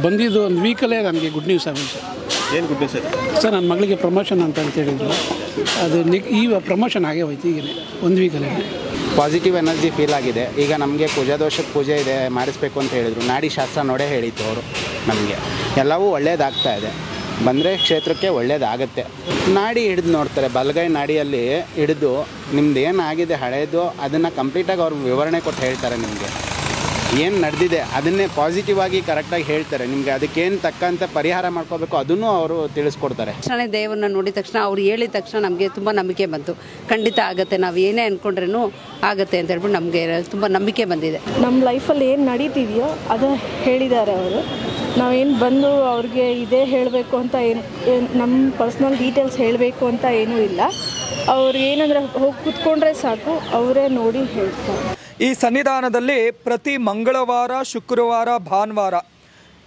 ಬಂದಿದ್ದು ಒಂದು ವೀಕಲ್ಲೇ ನನಗೆ ಗುಡ್ ನ್ಯೂಸ್ ಆಗಿದೆ ಸರ್. ಏನು ಗುಡ್ ನ್ಯೂಸ್ ಸರ್? ನನ್ನ ಮಗಳಿಗೆ ಪ್ರಮೋಷನ್ ಅಂತ ಹೇಳಿದ್ರು. ಅದು ಈಗ ಪ್ರಮೋಷನ್ ಆಗೇ ಹೋಯ್ತು ಈಗಲೇ ಒಂದು ವೀಕಲ್ಲೇ. ಪಾಸಿಟಿವ್ ಎನರ್ಜಿ ಫೀಲ್ ಆಗಿದೆ. ಈಗ ನಮಗೆ ಕುಜದೋಷಕ್ಕೆ ಪೂಜೆ ಇದೆ ಮಾಡಿಸ್ಬೇಕು ಅಂತ ಹೇಳಿದರು. ನಾಡಿ ಶಾಸ್ತ್ರ ನೋಡೇ ಹೇಳಿತ್ತು ಅವರು ನಮಗೆ. ಎಲ್ಲವೂ ಒಳ್ಳೇದಾಗ್ತಾ ಇದೆ. ಬಂದರೆ ಕ್ಷೇತ್ರಕ್ಕೆ ಒಳ್ಳೇದಾಗುತ್ತೆ. ನಾಡಿ ಹಿಡಿದು ನೋಡ್ತಾರೆ, ಬಲಗೈ ನಾಡಿಯಲ್ಲಿ ಹಿಡಿದು ನಿಮ್ದು ಏನಾಗಿದೆ ಹಳೇದು ಅದನ್ನು ಕಂಪ್ಲೀಟಾಗಿ ಅವ್ರು ವಿವರಣೆ ಕೊಟ್ಟು ಹೇಳ್ತಾರೆ. ನಿಮಗೆ ಏನು ನಡೆದಿದೆ ಅದನ್ನೇ ಪಾಸಿಟಿವ್ ಆಗಿ ಕರೆಕ್ಟಾಗಿ ಹೇಳ್ತಾರೆ. ನಿಮಗೆ ಅದಕ್ಕೇನು ತಕ್ಕಂತೆ ಪರಿಹಾರ ಮಾಡ್ಕೋಬೇಕು ಅದನ್ನು ಅವರು ತಿಳಿಸ್ಕೊಡ್ತಾರೆ. ತಕ್ಷಣ ದೇವರನ್ನ ನೋಡಿದ ತಕ್ಷಣ ಅವ್ರು ಹೇಳಿದ ತಕ್ಷಣ ನಮಗೆ ತುಂಬ ನಂಬಿಕೆ ಬಂತು. ಖಂಡಿತ ಆಗುತ್ತೆ, ನಾವು ಏನೇ ಅಂದ್ಕೊಂಡ್ರೂ ಆಗುತ್ತೆ ಅಂತ ಹೇಳ್ಬಿಟ್ಟು ನಮಗೆ ತುಂಬ ನಂಬಿಕೆ ಬಂದಿದೆ. ನಮ್ಮ ಲೈಫಲ್ಲಿ ಏನು ನಡೀತಿದೆಯೋ ಅದು ಹೇಳಿದ್ದಾರೆ ಅವರು. ನಾವೇನು ಬಂದು ಅವ್ರಿಗೆ ಇದೇ ಹೇಳಬೇಕು ಅಂತ ಏನು ನಮ್ಮ ಪರ್ಸ್ನಲ್ ಡೀಟೇಲ್ಸ್ ಹೇಳಬೇಕು ಅಂತ ಏನೂ ಇಲ್ಲ. ಅವ್ರು ಏನಂದರೆ ಹೋಗಿ ಕೂತ್ಕೊಂಡ್ರೆ ಸಾಕು, ಅವರೇ ನೋಡಿ ಹೇಳ್ತಾರೆ. ಈ ಸನ್ನಿಧಾನದಲ್ಲಿ ಪ್ರತಿ ಮಂಗಳವಾರ, ಶುಕ್ರವಾರ, ಭಾನುವಾರ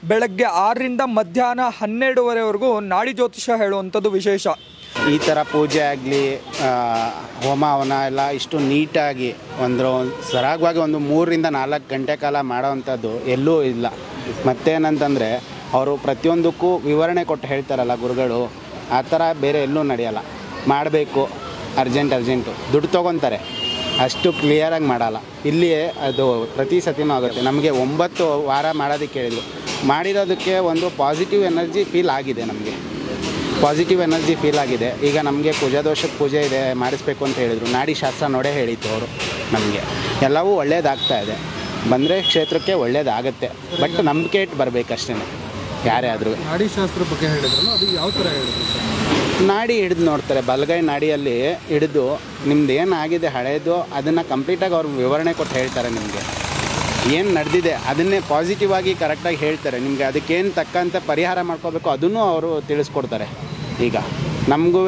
ಬೆಳಗ್ಗೆ 6ರಿಂದ ಮಧ್ಯಾಹ್ನ 12ವರೆವರೆಗೂ ನಾಡಿ ಜ್ಯೋತಿಷ ಹೇಳುವಂಥದ್ದು ವಿಶೇಷ. ಈ ಥರ ಪೂಜೆ ಆಗಲಿ ಹೋಮ ಹವನ ಎಲ್ಲ ಇಷ್ಟು ನೀಟಾಗಿ ಸರಾಗವಾಗಿ 3ರಿಂದ 4 ಗಂಟೆ ಕಾಲ ಮಾಡೋವಂಥದ್ದು ಎಲ್ಲೂ ಇಲ್ಲ. ಮತ್ತೇನಂತಂದರೆ ಅವರು ಪ್ರತಿಯೊಂದಕ್ಕೂ ವಿವರಣೆ ಕೊಟ್ಟು ಹೇಳ್ತಾರಲ್ಲ ಗುರುಗಳು, ಆ ಥರ ಬೇರೆ ಎಲ್ಲೂ ನಡೆಯಲ್ಲ. ಮಾಡಬೇಕು ಅರ್ಜೆಂಟು ದುಡ್ಡು ತೊಗೊತಾರೆ, ಅಷ್ಟು ಕ್ಲಿಯರಾಗಿ ಮಾಡಲ್ಲ. ಇಲ್ಲಿಯೇ ಅದು ಪ್ರತಿ ಸತಿನೂ ಆಗುತ್ತೆ. ನಮಗೆ 9 ವಾರ ಮಾಡೋದಕ್ಕೆ ಹೇಳಿದ್ರು. ಮಾಡಿರೋದಕ್ಕೆ ಒಂದು ಪಾಸಿಟಿವ್ ಎನರ್ಜಿ ಫೀಲ್ ಆಗಿದೆ. ನಮಗೆ ಪಾಸಿಟಿವ್ ಎನರ್ಜಿ ಫೀಲ್ ಆಗಿದೆ. ಈಗ ನಮಗೆ ಕುಜದೋಷಕ್ಕೆ ಪೂಜೆ ಇದೆ ಮಾಡಿಸ್ಬೇಕು ಅಂತ ಹೇಳಿದರು. ನಾಡಿ ಶಾಸ್ತ್ರ ನೋಡೇ ಹೇಳಿತ್ತು ಅವರು ನಮಗೆ. ಎಲ್ಲವೂ ಒಳ್ಳೇದಾಗ್ತಾ ಇದೆ. ಬಂದರೆ ಕ್ಷೇತ್ರಕ್ಕೆ ಒಳ್ಳೇದಾಗುತ್ತೆ. ಬಟ್ ನಂಬಿಕೆ ಇಟ್ಟು ಬರಬೇಕಷ್ಟೇ ಯಾರೇ ಆದರೂ. ನಾಡಿ ಶಾಸ್ತ್ರ ಬಗ್ಗೆ ಹೇಳಿದ್ರಲ್ಲ, ಅದು ಯಾವ ಥರ ಹೇಳಿದ್ರು? ನಾಡಿ ಹಿಡಿದು ನೋಡ್ತಾರೆ, ಬಲಗೈ ನಾಡಿಯಲ್ಲಿ ಹಿಡಿದು ನಿಮ್ದು ಏನಾಗಿದೆ ಹಳೇದು ಅದನ್ನು ಕಂಪ್ಲೀಟಾಗಿ ಅವ್ರು ವಿವರಣೆ ಕೊಟ್ಟು ಹೇಳ್ತಾರೆ. ನಿಮಗೆ ಏನು ನಡೆದಿದೆ ಅದನ್ನೇ ಪಾಸಿಟಿವ್ ಆಗಿ ಕರೆಕ್ಟಾಗಿ ಹೇಳ್ತಾರೆ. ನಿಮಗೆ ಅದಕ್ಕೇನು ತಕ್ಕಂತೆ ಪರಿಹಾರ ಮಾಡ್ಕೋಬೇಕು ಅದನ್ನು ಅವರು ತಿಳಿಸ್ಕೊಡ್ತಾರೆ. ಈಗ ನಮಗೂ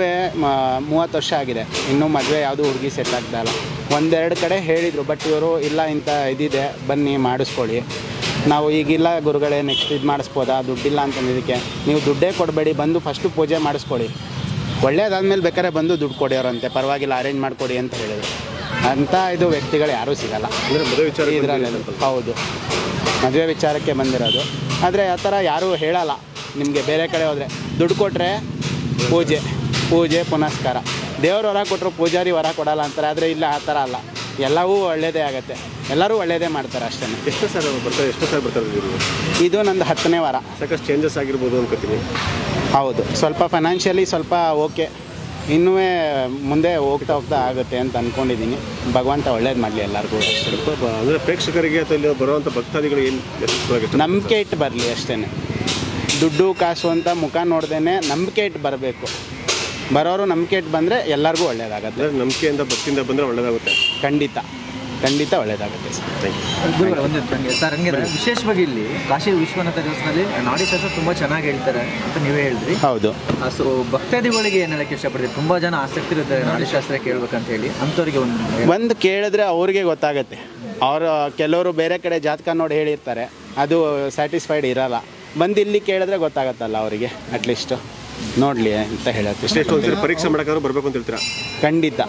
30 ವರ್ಷ ಆಗಿದೆ, ಇನ್ನೂ ಮದುವೆ ಯಾವುದೂ ಹುಡುಗಿ ಸೆಟ್ ಆಗ್ತಾ ಇಲ್ಲ. 1-2 ಕಡೆ ಹೇಳಿದರು, ಬಟ್ ಇವರು ಇಲ್ಲ ಇಂಥ ಇದಿದೆ ಬನ್ನಿ ಮಾಡಿಸ್ಕೊಳ್ಳಿ. ನಾವು ಈಗಿಲ್ಲ ಗುರುಗಳೇ, ನೆಕ್ಸ್ಟ್ ಇದು ಮಾಡಿಸ್ಬೋದಾ, ದುಡ್ಡಿಲ್ಲ ಅಂತಂದಿದ್ದಕ್ಕೆ ನೀವು ದುಡ್ಡೇ ಕೊಡಬೇಡಿ, ಬಂದು ಫಸ್ಟು ಪೂಜೆ ಮಾಡಿಸ್ಕೊಳ್ಳಿ, ಒಳ್ಳೇದಾದ್ಮೇಲೆ ಬೇಕಾದ್ರೆ ಬಂದು ದುಡ್ಡು ಕೊಡಿಯೋರಂತೆ, ಪರವಾಗಿಲ್ಲ ಅರೇಂಜ್ ಮಾಡಿಕೊಡಿ ಅಂತ ಹೇಳಿದರು. ಅಂಥ ಇದು ವ್ಯಕ್ತಿಗಳು ಯಾರೂ ಸಿಗಲ್ಲ ಇದರಲ್ಲಿ. ಹೌದು, ಮದುವೆ ವಿಚಾರಕ್ಕೆ ಬಂದಿರೋದು. ಆದರೆ ಆ ಥರ ಯಾರೂ ಹೇಳಲ್ಲ. ನಿಮಗೆ ಬೇರೆ ಕಡೆ ಹೋದರೆ ದುಡ್ಡು ಕೊಟ್ಟರೆ ಪೂಜೆ ಪುನಸ್ಕಾರ, ದೇವ್ರು ವರ ಕೊಟ್ಟರು ಪೂಜಾರಿ ವರ ಕೊಡಲ್ಲ ಅಂತಾರೆ. ಆದರೆ ಇಲ್ಲ, ಆ ಥರ ಅಲ್ಲ, ಎಲ್ಲವೂ ಒಳ್ಳೆಯದೇ ಆಗುತ್ತೆ. ಎಲ್ಲರೂ ಒಳ್ಳೆಯದೇ ಮಾಡ್ತಾರೆ ಅಷ್ಟೇ. ಎಷ್ಟು ಸಾರಿ ಬರ್ತಾರೆ ಇದು ನಂದು 10ನೇ ವಾರ. ಸಾಕಷ್ಟು ಚೇಂಜಸ್ ಆಗಿರ್ಬೋದು ಅನ್ಕೋತೀನಿ. ಹೌದು, ಸ್ವಲ್ಪ ಫೈನಾನ್ಷಿಯಲಿ ಸ್ವಲ್ಪ ಓಕೆ, ಇನ್ನೂ ಮುಂದೆ ಹೋಗ್ತಾ ಆಗುತ್ತೆ ಅಂತ ಅಂದ್ಕೊಂಡಿದ್ದೀನಿ. ಭಗವಂತ ಒಳ್ಳೇದು ಮಾಡಲಿ ಎಲ್ಲರಿಗೂ. ಅಂದರೆ ಪ್ರೇಕ್ಷಕರಿಗೆ ಅಥವಾ ಇಲ್ಲಿ ಬರುವಂಥ ಭಕ್ತಾದಿಗಳು ಏನು ನಂಬಿಕೆ ಇಟ್ಟು ಬರಲಿ ಅಷ್ಟೇ. ದುಡ್ಡು ಕಾಸು ಅಂತ ಮುಖ ನೋಡ್ದೇನೆ ನಂಬಿಕೆ ಇಟ್ಟು ಬರಬೇಕು. ಬರೋರು ನಂಬಿಕೆ ಇಟ್ಟು ಬಂದರೆ ಎಲ್ಲರಿಗೂ ಒಳ್ಳೇದಾಗುತ್ತೆ. ನಂಬಿಕೆಯಿಂದ ಭಕ್ತಿಯಿಂದ ಬಂದರೆ ಒಳ್ಳೇದಾಗುತ್ತೆ. ಖಂಡಿತ ಒಳ್ಳೇದಾಗುತ್ತೆ ಸರ್. ಹಂಗೆ ವಿಶೇಷವಾಗಿ ಇಲ್ಲಿ ಕಾಶಿ ವಿಶ್ವನಾಥ ದೇವಸ್ಥಾನದಲ್ಲಿ ನಾಡಿ ಶಾಸ್ತ್ರ ತುಂಬ ಚೆನ್ನಾಗಿ ಹೇಳ್ತಾರೆ ಅಂತ ನೀವೇ ಹೇಳಿದ್ರಿ. ಹೌದು. ಸೊ ಭಕ್ತಾದಿಗಳಿಗೆ ಏನು ಹೇಳಕ್ಕೆ ಇಷ್ಟಪಡ್ತೀವಿ? ತುಂಬ ಜನ ಆಸಕ್ತಿ ಇರುತ್ತೆ ನಾಡಿ ಶಾಸ್ತ್ರ ಕೇಳ್ಬೇಕಂತ ಹೇಳಿ. ಅಂಥವ್ರಿಗೆ ಒಂದು ಕೇಳಿದ್ರೆ ಅವ್ರಿಗೆ ಗೊತ್ತಾಗುತ್ತೆ. ಅವರು ಕೆಲವರು ಬೇರೆ ಕಡೆ ಜಾತಕ ನೋಡಿ ಹೇಳಿರ್ತಾರೆ, ಅದು ಸ್ಯಾಟಿಸ್ಫೈಡ್ ಇರಲ್ಲ. ಬಂದು ಇಲ್ಲಿ ಕೇಳಿದ್ರೆ ಗೊತ್ತಾಗತ್ತಲ್ಲ ಅವರಿಗೆ, ಅಟ್ಲೀಸ್ಟ್ ನೋಡಲಿ ಅಂತ ಹೇಳುತ್ತೆ. ಪರೀಕ್ಷೆ ಮಾಡೋಕ್ಕಾದ್ರೂ ಬರಬೇಕು ಅಂತ ಹೇಳ್ತೀರಾ? ಖಂಡಿತ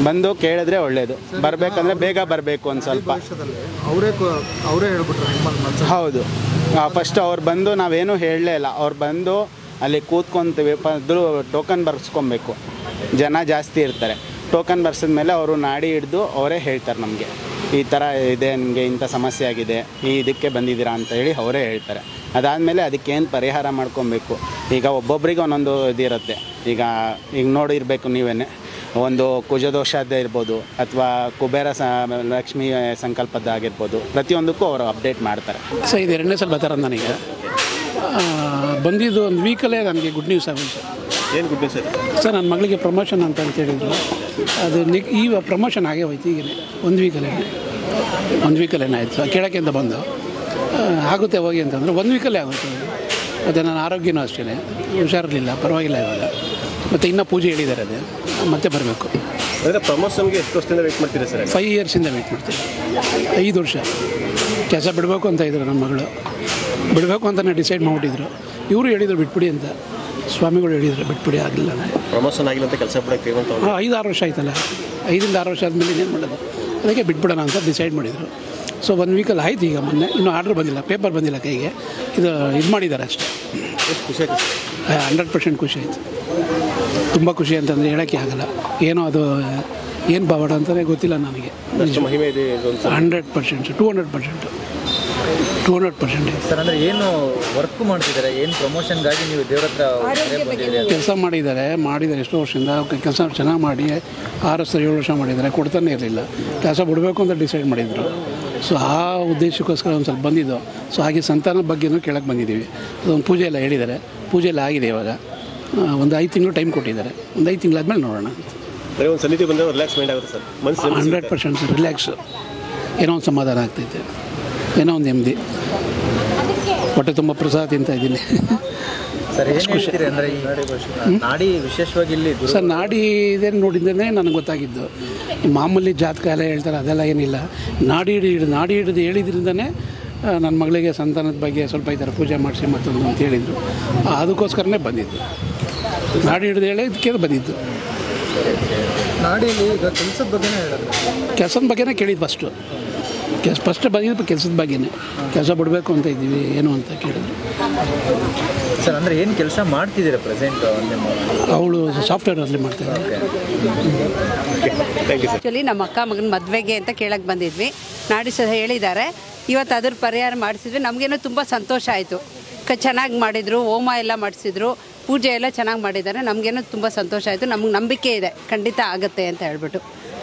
ಬಂದು ಕೇಳಿದ್ರೆ ಒಳ್ಳೇದು. ಬರಬೇಕಂದ್ರೆ ಬೇಗ ಬರಬೇಕು. ಒಂದು ಸ್ವಲ್ಪ ಅವರೇ ಹೇಳ್ಬಿಟ್ರು. ಹೌದು, ಫಸ್ಟ್ ಅವ್ರು ಬಂದು ನಾವೇನೂ ಹೇಳಲೇ ಇಲ್ಲ. ಅವ್ರು ಬಂದು ಅಲ್ಲಿ ಕೂತ್ಕೊತೀವಿ, ಟೋಕನ್ ಬರ್ಸ್ಕೊಬೇಕು. ಜನ ಜಾಸ್ತಿ ಇರ್ತಾರೆ. ಟೋಕನ್ ಬರ್ಸಿದ್ಮೇಲೆ ಅವರು ನಾಡಿ ಹಿಡಿದು ಅವರೇ ಹೇಳ್ತಾರೆ ನಮಗೆ, ಈ ಥರ ಇದೆ, ನಿಮಗೆ ಇಂಥ ಸಮಸ್ಯೆ ಆಗಿದೆ, ಇದಕ್ಕೆ ಬಂದಿದ್ದೀರಾ ಅಂತ ಹೇಳಿ ಅವರೇ ಹೇಳ್ತಾರೆ. ಅದಾದಮೇಲೆ ಅದಕ್ಕೇನು ಪರಿಹಾರ ಮಾಡ್ಕೊಬೇಕು. ಈಗ ಒಬ್ಬೊಬ್ರಿಗೆ ಒಂದೊಂದು ಇದಿರುತ್ತೆ. ಈಗ ನೋಡಿರಬೇಕು ನೀವೇ, ಒಂದು ಕುಜದೋಷದ ಇರ್ಬೋದು ಅಥವಾ ಕುಬೇರ ಲಕ್ಷ್ಮಿ ಸಂಕಲ್ಪದ ಆಗಿರ್ಬೋದು, ಪ್ರತಿಯೊಂದಕ್ಕೂ ಅವರು ಅಪ್ಡೇಟ್ ಮಾಡ್ತಾರೆ. ಸೊ ಇದು 2ನೇ ಸಲ ಬರ್ತಾರೆ ನನಗೆ. ಬಂದಿದ್ದು ಒಂದು ವೀಕಲ್ಲೇ ನನಗೆ ಗುಡ್ ನ್ಯೂಸ್ ಆಗಿದೆ ಸರ್. ಏನು ಗುಡ್ ನ್ಯೂಸ್ ಸರ್? ನನ್ನ ಮಗಳಿಗೆ ಪ್ರಮೋಷನ್ ಅಂತ ಹೇಳಿದ್ರು. ಅದು ಈಗ ಪ್ರಮೋಷನ್ ಆಗೇ ಹೋಯ್ತು ಈಗಲೇ ಒಂದು ವೀಕಲ್ಲೇ ಆಯಿತು. ಕೇಳೋಕ್ಕೆ ಅಂತ ಬಂದು ಆಗುತ್ತೆ ಹೋಗಿ ಅಂತಂದರೆ 1 ವೀಕಲ್ಲೇ ಆಗುತ್ತೆ. ಮತ್ತು ನನ್ನ ಆರೋಗ್ಯನೂ ಅಷ್ಟೇ ಹುಷಾರಿರಲಿಲ್ಲ, ಪರವಾಗಿಲ್ಲ ಇವಾಗ. ಮತ್ತು ಇನ್ನೂ ಪೂಜೆ ಹೇಳಿದ್ದಾರೆ, ಅದೇ ಮತ್ತೆ ಬರಬೇಕು. ಅಂದರೆ ಪ್ರಮೋಷನ್ಗೆ ಎಷ್ಟು ವರ್ಷದಿಂದ ವೆಯ್ಟ್ ಮಾಡ್ತೀರಾ ಸರ್? 5 ಇಯರ್ಸಿಂದ ವೆಯ್ಟ್ ಮಾಡ್ತೀವಿ. 5 ವರ್ಷ ಕೆಲಸ ಬಿಡಬೇಕು ಅಂತ ಇದ್ರು. ನಮ್ಮ ಮಗಳು ಬಿಡಬೇಕು ಅಂತಲೇ ಡಿಸೈಡ್ ಮಾಡಿಬಿಟ್ಟಿದ್ರು. ಇವರು ಹೇಳಿದರು ಬಿಟ್ಬಿಡಿ ಅಂತ, ಸ್ವಾಮಿಗಳು ಹೇಳಿದರು ಬಿಟ್ಬಿಡಿ, ಆಗಲಿಲ್ಲ. ಪ್ರಮೋಷನ್ ಆಗಿಲ್ಲ ಅಂತ ಕೆಲಸ ಬಿಡೋಕ್ಕೆ 5-6 ವರ್ಷ ಆಯ್ತಲ್ಲ. 5ರಿಂದ 6 ವರ್ಷ ಆದಮೇಲೆ ಇನ್ನೇನು ಮಾಡೋದು, ಅದಕ್ಕೆ ಬಿಟ್ಬಿಡೋಣ ಅಂತ ಡಿಸೈಡ್ ಮಾಡಿದರು. ಸೊ 1 ವೀಕಲ್ಲಿ ಆಯಿತು. ಈಗ ಮೊನ್ನೆ ಇನ್ನೂ ಆರ್ಡ್ರ್ ಬಂದಿಲ್ಲ, ಪೇಪರ್ ಬಂದಿಲ್ಲ ಕೈಗೆ. ಇದು ಮಾಡಿದ್ದಾರೆ ಅಷ್ಟೇ. 100% ಖುಷಿ ಆಯಿತು. ತುಂಬ ಖುಷಿ ಅಂತಂದರೆ ಹೇಳೋಕ್ಕೆ ಆಗಲ್ಲ. ಏನೋ ಅದು ಏನು ಪವಾಡ ಅಂತಲೇ ಗೊತ್ತಿಲ್ಲ ನನಗೆ. 100%, 200% ಸರ್. ಅಂದರೆ ಏನು ವರ್ಕ್ ಮಾಡ್ತಿದ್ದಾರೆ, ಏನು ಪ್ರಮೋಷನ್ಗಾಗಿ ನೀವು ದೇವ್ರ ಹತ್ರ ಕೆಲಸ ಮಾಡಿದ್ದಾರೆ ಎಷ್ಟೋ ವರ್ಷದಿಂದ. ಕೆಲಸ ಚೆನ್ನಾಗಿ ಮಾಡಿ 6 ವರ್ಷ 7 ವರ್ಷ ಮಾಡಿದ್ದಾರೆ. ಕೊಡ್ತಾನೆ ಇರಲಿಲ್ಲ. ಕೆಲಸ ಬಿಡಬೇಕು ಅಂತ ಡಿಸೈಡ್ ಮಾಡಿದರು. ಸೊ ಆ ಉದ್ದೇಶಕ್ಕೋಸ್ಕರ ಒಂದು ಸ್ವಲ್ಪ ಬಂದಿದ್ದು. ಸೊ ಹಾಗೆ ಸಂತಾನದ ಬಗ್ಗೆನೂ ಕೇಳಕ್ಕೆ ಬಂದಿದ್ದೀವಿ. ಅದೊಂದು ಪೂಜೆ ಎಲ್ಲ ಹೇಳಿದ್ದಾರೆ. ಪೂಜೆ ಎಲ್ಲ ಆಗಿದೆ. ಇವಾಗ ಒಂದು 5 ತಿಂಗಳು ಟೈಮ್ ಕೊಟ್ಟಿದ್ದಾರೆ. ಒಂದು 5 ತಿಂಗಳಾದ್ಮೇಲೆ ನೋಡೋಣ. ಒಂದು ಸನ್ನಿಧಿ ಬಂದರೆ ರಿಲ್ಯಾಕ್ಸ್ ಮೈಂಡ್ ಆಗುತ್ತೆ ಸರ್. ಮನಸ್ಸು 100% ಸರ್, ರಿಲ್ಯಾಕ್ಸು. ಏನೋ ಒಂದು ಸಮಾಧಾನ ಆಗ್ತೈತೆ, ಏನೋ ಒಂದು ನೆಮ್ಮದಿ. ಹೊಟ್ಟೆ ತುಂಬ ಪ್ರಸಾದ ತಿಂತಾ ಇದ್ದೀನಿ ಸರ್. ಏನು ಹೇಳ್ತೀರಿ ಅಂದರೆ ಈ ನಾಡಿ ವಿಶೇಷವಾಗಿ ಇಲ್ಲಿ ಸರ್, ನಾಡಿ ಇದೆ ನೋಡಿದ್ರೆ ನನಗೆ ಗೊತ್ತಾಗಿದ್ದು. ಮಾಮೂಲಿ ಜಾತಕ ಎಲ್ಲ ಹೇಳ್ತಾರೆ, ಅದೆಲ್ಲ ಏನಿಲ್ಲ. ನಾಡಿ ಹಿಡಿದು ಹೇಳಿದ್ರಿಂದನೇ ನನ್ನ ಮಗಳಿಗೆ ಸಂತಾನದ ಬಗ್ಗೆ ಸ್ವಲ್ಪ ಈ ಥರ ಪೂಜೆ ಮಾಡಿಸಿ ಮತ್ತೊಂದು ಅಂತ ಹೇಳಿದರು. ಅದಕ್ಕೋಸ್ಕರನೇ ಬಂದಿದ್ದು. ನಾಡಿ ಹಿಡಿದು ಹೇಳಿದ್ದಕ್ಕೆ ಬಂದಿದ್ದು. ನಾಡಿಯಲ್ಲಿ ಈಗ ಕೆಲಸದ ಬಗ್ಗೆನೇ ಹೇಳೋದು. ಕೆಲಸದ ಬಗ್ಗೆನೇ ಕೇಳಿದ್ದು ಫಸ್ಟ್ ಬಂದಿದ್ದು ಕೆಲಸದ ಬಗ್ಗೆನೇ. ಕೆಲಸ ಬಿಡಬೇಕು ಅಂತ ಇದ್ದೀವಿ ಏನು ಅಂತ ಕೇಳಿದ್ರು ಸರ್. ಅಂದರೆ ಏನು ಕೆಲಸ ಮಾಡ್ತಿದ್ದೀರಾ ಪ್ರೆಸೆಂಟ್? ಅವಳು ಸಾಫ್ಟ್ವೇರಲ್ಲಿ ಮಾಡ್ತಾಯಿದ್ದಾರೆ. ಆ್ಯಕ್ಚುಲಿ ನಮ್ಮ ಅಕ್ಕ ಮಗನ ಮದುವೆಗೆ ಅಂತ ಕೇಳಕ್ಕೆ ಬಂದಿದ್ವಿ. ನಾಡಿ ಸಹ ಹೇಳಿದ್ದಾರೆ. ಇವತ್ತು ಅದ್ರ ಪರಿಹಾರ ಮಾಡಿಸಿದ್ವಿ. ನಮಗೇನೋ ತುಂಬ ಸಂತೋಷ ಆಯಿತು. ಚೆನ್ನಾಗಿ ಮಾಡಿದರು, ಹೋಮ ಎಲ್ಲ ಮಾಡಿಸಿದ್ರು, ಪೂಜೆ ಎಲ್ಲ ಚೆನ್ನಾಗಿ ಮಾಡಿದ್ದಾರೆ. ನಮಗೇನೋ ತುಂಬ ಸಂತೋಷ ಆಯಿತು. ನಮಗೆ ನಂಬಿಕೆ ಇದೆ ಖಂಡಿತ ಆಗುತ್ತೆ ಅಂತ ಹೇಳ್ಬಿಟ್ಟು